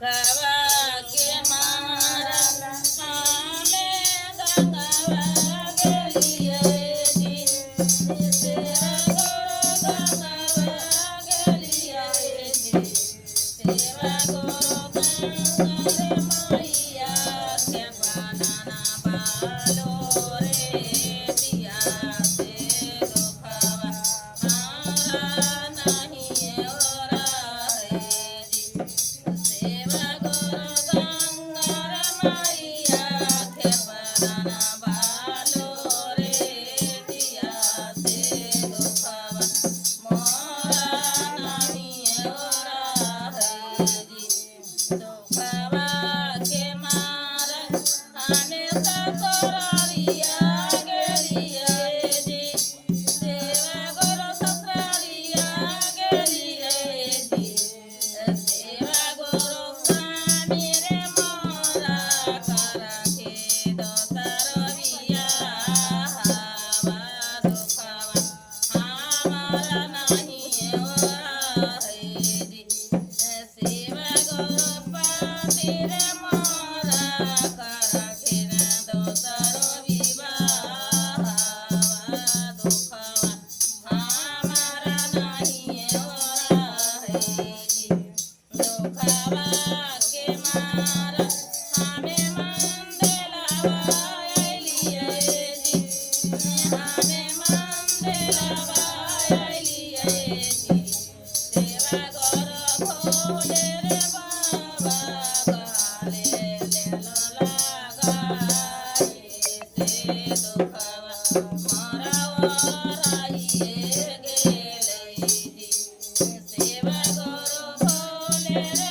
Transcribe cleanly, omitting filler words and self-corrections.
दुखवा के मारा हमें गंगवा गेलिए जी सेवा करो गंगवा गेलिए जी सेवा करो गंगा मैया के बनाना बालो रे दिया से दुखवा हमारा नहीं और है जी सेवा करो गंगा मैया के बनाना बालो रे दिया से दुखवा मोरा नहीं और है जी दुखवा के मारा हमें ससुरालिया गेलिए जी सेवा करो ससुरालिया गेलिए जी सेवा करो स्वामी रे मोरा करा के दोसर बियाह दुखवा हमारा नहीं हुआ है जी सेवा करो पति रे मोरा करा के दोसर विवाह दुखवा हमारा नहीं हुआ है जी दुखवा के मारा हमें मंदिरवा अइलिए जी हमें मंदिरवा अइलिए जी सेवा करो भोले रे बाबा काले लेलो लगाए से दुखवा मरवाइए गेले जी सेवा करो भोले रे